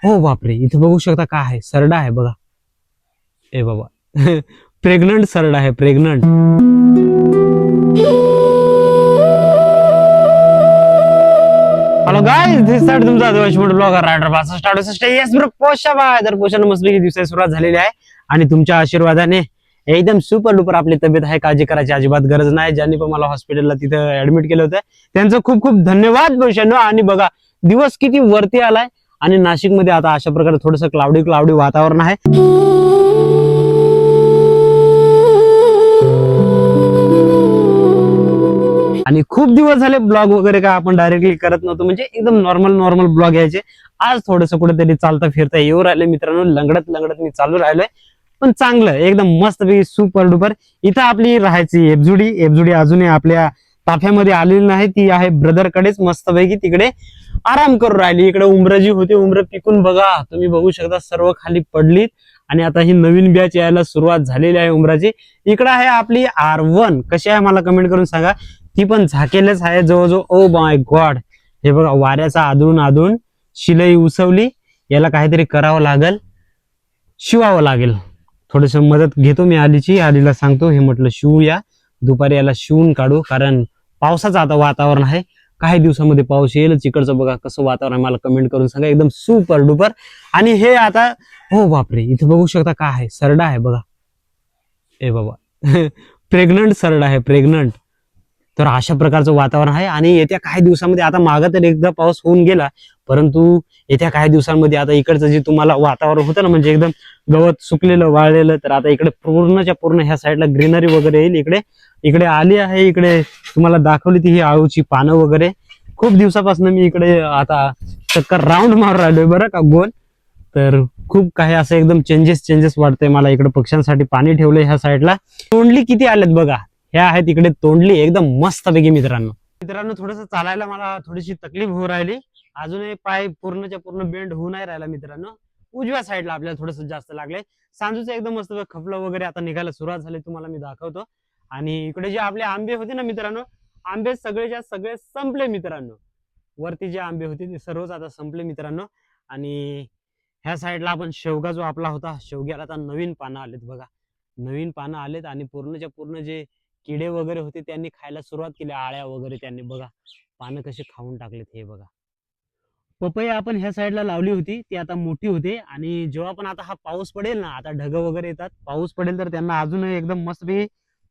हो बापरे, इथे बघू शकता काय आहे, सरडा आहे बघा. ए बाबा प्रेग्नंट सरडा आहे, pregnant. Hello guys, this side तुमचा आदिवासी फूड ब्लॉगर रायडर भाषा स्टार्ट होते. यस ब्रो, पोषा बाय. तर पोषण मस्तपैकी दिवसाची सुरुवात झालेली आहे आणि तुमच्या आशीर्वादाने एकदम सुपर डुपर आपली तब्येत आहे. काळजी करायची अजिबात गरज नाही. ज्यांनी पण मला हॉस्पिटलला तिथं ऍडमिट केलं होतं त्यांचं खूप खूप धन्यवाद पोषण. आणि बघा दिवस किती वरती आलाय आणि नाशिक मध्ये आता अशा प्रकारे थोडस क्लाउडी वातावरण आहे. आणि खूप दिवस झाले ब्लॉग वगैरे काय आपण डायरेक्टली करत नव्हतो, म्हणजे एकदम नॉर्मल ब्लॉग यायचे. आज थोडस कुठेतरी चालता फिरता येऊ राहिले मित्रांनो, लंगडत मी चालू राहिलोय, पण चांगलं एकदम मस्त पैकी सुपर डुपर. इथं आपली राहायची एफजुडी अजूनही आपल्या ताफ्यामध्ये आलेली नाही, ती आहे ब्रदर कडेच मस्तपैकी तिकडे आराम करू राहिली. इकडे उमरजी होते, उमर पिकून बघा तुम्ही बघू शकता सर्व खाली पडलीत. आणि आता ही नवीन बॅच यायला सुरुवात झालेली आहे उमराची. इकडे आहे आपली R1, कशी आहे मला कमेंट करून सांगा. ती पण झाकेलच आहे जवळजवळ. ओ माय गॉड, हे बघा वाऱ्याचा आदळून शिलाई उसवली. याला काहीतरी करावं लागेल, शिवावं लागेल. थोडस मदत घेतो मी आलीला सांगतो हे म्हटलं शिवूया, दुपारी याला शिवून काढू, कारण पावसाचं आता वातावरण आहे. काही दिवसामध्ये पाऊस येईलच. इकडचं बघा कसं वातावरण आहे मला कमेंट करून सांगा, एकदम सुपर डुपर. आणि हे आता हो बापरे, इथे बघू शकता काय आहे, सरडा आहे बघा. ए बाबा प्रेग्नंट सरडा आहे, प्रेग्नंट. तर अशा प्रकारचं वातावरण आहे. आणि येत्या काही दिवसामध्ये, आता मागं तर एकदा पाऊस होऊन गेला, परंतु येत्या काही दिवसांमध्ये आता इकडचं जे तुम्हाला वातावरण होतं ना, म्हणजे एकदम गवत सुकलेलं वाळलेलं, तर आता इकडे पूर्णच्या पूर्ण ह्या साईडला ग्रीनरी वगैरे येईल. इकडे आली आहे, इकडे तुम्हाला दाखवली ती ही आळूची पानं वगैरे. खूप दिवसापासून मी इकडे आता चक्कर राऊंड मारून राहिलोय बरं का, गोल. तर खूप काही असं एकदम चेंजेस वाटतंय मला. इकडे पक्ष्यांसाठी पाणी ठेवलंय ह्या साईडला. तोंडली किती आलेत बघा, ह्या आहेत इकडे तोंडली एकदम मस्त पैकी. मित्रांनो थोडस चालायला मला थोडीशी तकलीफ होऊ राहिली. अजूनही पाय पूर्णच्या पूर्ण बेंड होऊ नाही राहिला मित्रांनो. उजव्या साईडला आपल्याला थोडस जास्त लागलंय. सांजूचं एकदम मस्त खपलं वगैरे आता निघायला सुरुवात झाली, तुम्हाला मी दाखवतो. आणि इकडे जे आपले आंबे होते ना मित्रांनो, आंबे सगळे संपले मित्रांनो. वरती जे आंबे होते ते सर्वच आता संपले मित्रांनो. आणि ह्या साईडला आपण शेवगा जो आपला होता, शेवग्याला आता नवीन पानं आलेत बघा, नवीन पानं आलेत. आणि पूर्णच्या पूर्ण जे किडे वगैरे होते त्यांनी खायला सुरुवात केली, आळ्या वगैरे त्यांनी बघा पानं कसे खाऊन टाकलेत. हे बघा पपई आपण ह्या साईडला लावली होती, ती आता मोठी होते. आणि जेव्हा पण आता हा पाऊस पडेल ना, आता ढग वगैरे येतात, पाऊस पडेल तर त्यांना अजून एकदम मस्त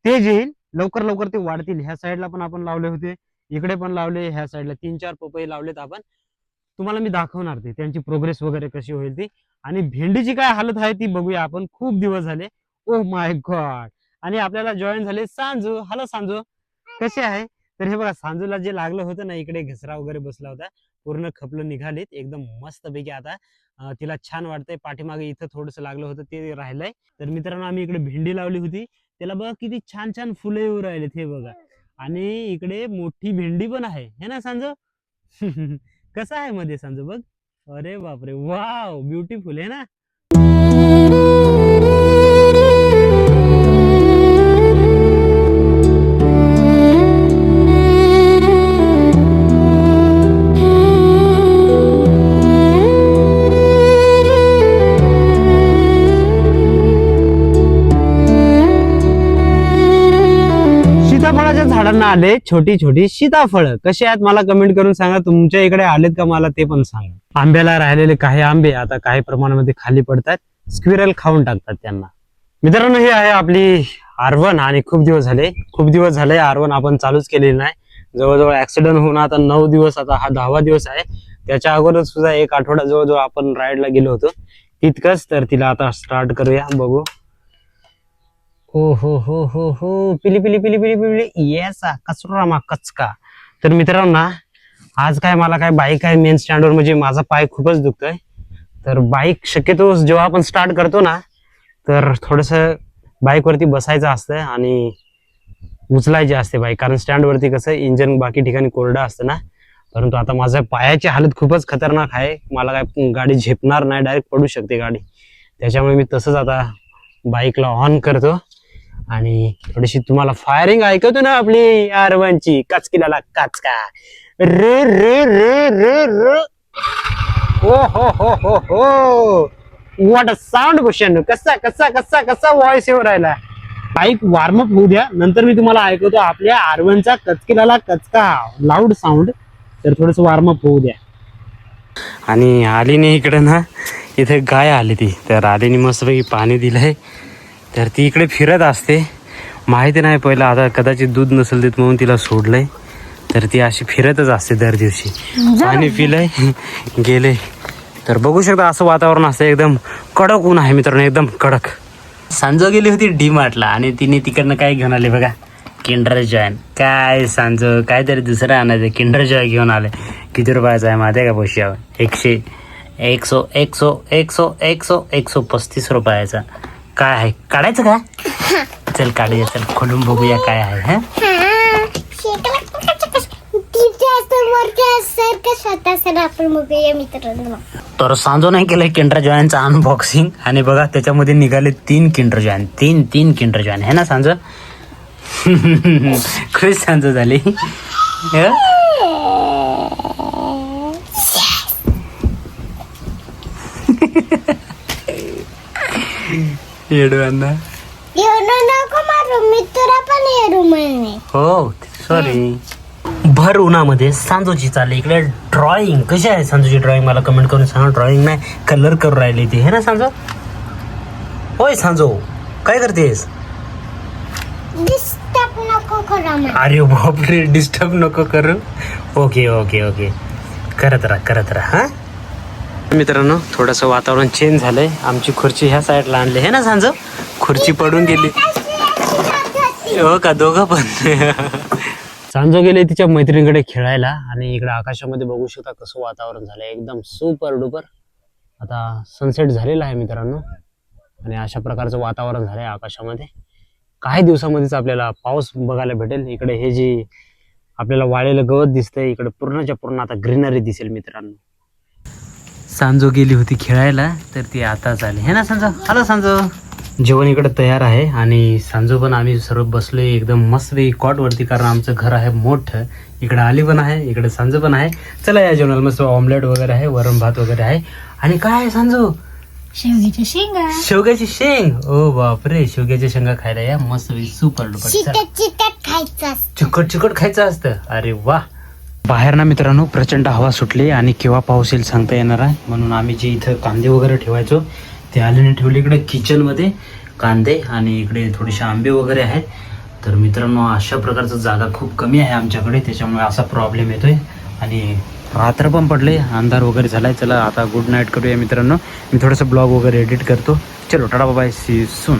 तेज येईल, लवकर ते वाढतील. ह्या साईडला पण आपण लावले होते, इकडे पण लावले, ह्या साईडला 3-4 पपई लावलेत आपण. तुम्हाला मी दाखवणार ते त्यांची प्रोग्रेस वगैरे कशी होईल ती. आणि भेंडीची काय हालत आहे ती बघूया आपण, खूप दिवस झाले. Oh my God. आणि आपल्याला जॉईन झाले सांजू. हॅलो सांजू, कसे आहे? तर हे बघा सांजूला जे लागलं होतं ना, इकडे घसरा वगैरे बसला होता, पूर्ण खपलं निघालीत एकदम मस्त पैकी. आता तिला छान वाटतंय. पाठीमागे इथं थोडंसं लागलं होतं ते राहिलंय. तर मित्रांनो आम्ही इकडे भेंडी लावली होती, त्याला बघा किती छान फुले येऊ राहिलेत हे बघा. आणि इकडे मोठी भेंडी पण आहे, हे ना सांजू? कसं आहे मध्ये सांजू बघ. अरे बापरे, वाव, ब्युटिफुल आहे ना. झाडांना आले छोटी सीताफळ. कसे आहेत मला कमेंट करून सांगा, तुमच्या इकडे आलेत का मला ते पण सांगा. आंब्याला राहिलेले काही आंबे आता काही प्रमाणामध्ये खाली पडतात, स्क्विरल खाऊन टाकतात त्यांना. मित्रांनो ही आहे आपली R1. आणि खूप दिवस झाले R1 आपण चालूच केलेली नाही. जवळजवळ ऍक्सिडेंट होऊन आता 9 दिवस, आता हा 10वा दिवस आहे. त्याच्या अगोदर सुद्धा 1 आठवडा जवळजवळ आपण राईडला गेलो होतो तितकंच. तर तिला आता स्टार्ट करूया, बघू. हो पिली येस कचरा कचका. तर मित्रांनो आज मला बाईक आहे मेन स्टँडवर, म्हणजे माझा पाय खूपच दुखतोय. तर बाईक शक्यतो जेव्हा आपण स्टार्ट करतो ना, तर थोडस बाईक वरती बसायचं असतं आणि उचलायची असते बाईक, कारण स्टँड वरती कसं इंजन बाकी ठिकाणी कोरडं असतं ना. परंतु आता माझ्या पायाची हालत खूपच खतरनाक आहे, मला काय गाडी झेपणार नाही, डायरेक्ट पडू शकते गाडी. त्याच्यामुळे मी तसंच आता बाईकला ऑन करतो आणि थोडीशी तुम्हाला फायरिंग ऐकवतो ना आपली R1ची. कचकिला काचका रे रे रे रे रे. हो हो हो हो हो व्हॉट अ साऊंड क्वेश्चन. कसा कसा कसा कसा व्हॉइस येऊ राहिला. बाईक वॉर्मअप होऊ द्या, नंतर मी तुम्हाला ऐकवतो आपल्या R1चा कचकिलाला कचका लाऊड साऊंड. तर थोडस वॉर्मअप होऊ द्या. आणि आलीने इकडे ना, इथे गाय आली ती, तर आलीने मस्तपैकी पाणी दिलंय. तर ती इकडे फिरत असते, माहिती नाही पहिलं, आता कदाचित दूध नसेल देत म्हणून तिला सोडलंय. तर ती अशी फिरतच असते दर दिवशी. पाणी पिलंय गेले. तर बघू शकता असं वातावरण असतं, एकदम कडक ऊन आहे मित्रांनो, एकदम कडक. सांजो गेली होती डी-मार्टला आणि तिने तिकडनं काय घेऊन आले बघा, किंडर जॉय. काय सांजो काहीतरी दुसरं आणायचं, किंडर जॉय घेऊन आले. किती रुपयाचा आहे माहिती आहे का पैशावर? 135 रुपयाचा. काय आहे, काढायचं का? चल काढूया, चल खोलून बघूया काय आहे. हा तर सांजो नाही केलंय किंडर जॉयनचं अनबॉक्सिंग. आणि बघा त्याच्यामध्ये निघाले 3 किंडर जॉयन, तीन किंडर जॉयन है ना सांजो? खुश सांजो झाली. येडवांना हो सॉरी. भर उन्हामध्ये सांजोची चालली इकडे ड्रॉइंग. कशी आहे सांजोची ड्रॉइंग? मला कमेंट करून सांगा. ड्रॉइंग नाही, कलर करून राहिली ती, है ना सांजो? होय सांजो, काय करतेस? अरे बापरे, डिस्टर्ब नको करू. ओके ओके ओके, करत राहा. हा मित्रांनो, थोडंसं वातावरण चेंज झालंय. आमची खुर्ची ह्या साईडला आणली है ना सांजो? खुर्ची पडून गेली. हो का, दोघं पण. सांजो गेले तिच्या मैत्रिणीकडे खेळायला. आणि इकडे आकाशामध्ये बघू शकता कसं वातावरण झालंय, एकदम सुपर डुपर. आता सनसेट झालेला आहे मित्रांनो, आणि अशा प्रकारचं वातावरण झालंय आकाशामध्ये. काही दिवसामध्येच आपल्याला पाऊस बघायला भेटेल. इकडे हे जे आपल्याला वाळलेलं गवत दिसतंय, इकडे पूर्णच्या पूर्ण आता ग्रीनरी दिसेल मित्रांनो. सांजो गेली होती खेळायला, तर ती आताच आली है ना सांजो? हॅलो सांजो. जेवण इकडे तयार आहे आणि सांजो पण आम्ही सर्व बसलोय एकदम मस्त कॉट वरती, कारण आमचं घर आहे मोठं. इकडे आली पण आहे, इकडे सांजो पण आहे. चला या जेवणाला मस्त ऑमलेट वगैरे आहे, वरण भात वगैरे आहे. आणि काय आहे सांजो? शेवग्याची शेंग. ओ बापरे, शेवग्याच्या शेंगा खायला या, मस्त सुपर डुपर. चिकट खायचं असतं. अरे वा. बाहेर ना मित्रांनो प्रचंड हवा सुटली आणि केव्हा पाऊस येईल सांगता येणार आहे. म्हणून आम्ही जे इथं कांदे वगैरे ठेवायचो ते आलेने ठेवले इकडे किचन मध्ये कांदे, आणि इकडे थोडेसे आंबे वगैरे आहेत. तर मित्रांनो अशा प्रकारचं जागा खूप कमी आहे आमच्याकडे, त्याच्यामुळे असा प्रॉब्लेम येतोय. आणि रात्र पण पडले, अंधार वगैरे झालाय. चला आता गुड नाईट करूया मित्रांनो. मी थोडंसं ब्लॉग वगैरे एडिट करतो. चलो टाटा बाय, सी सून.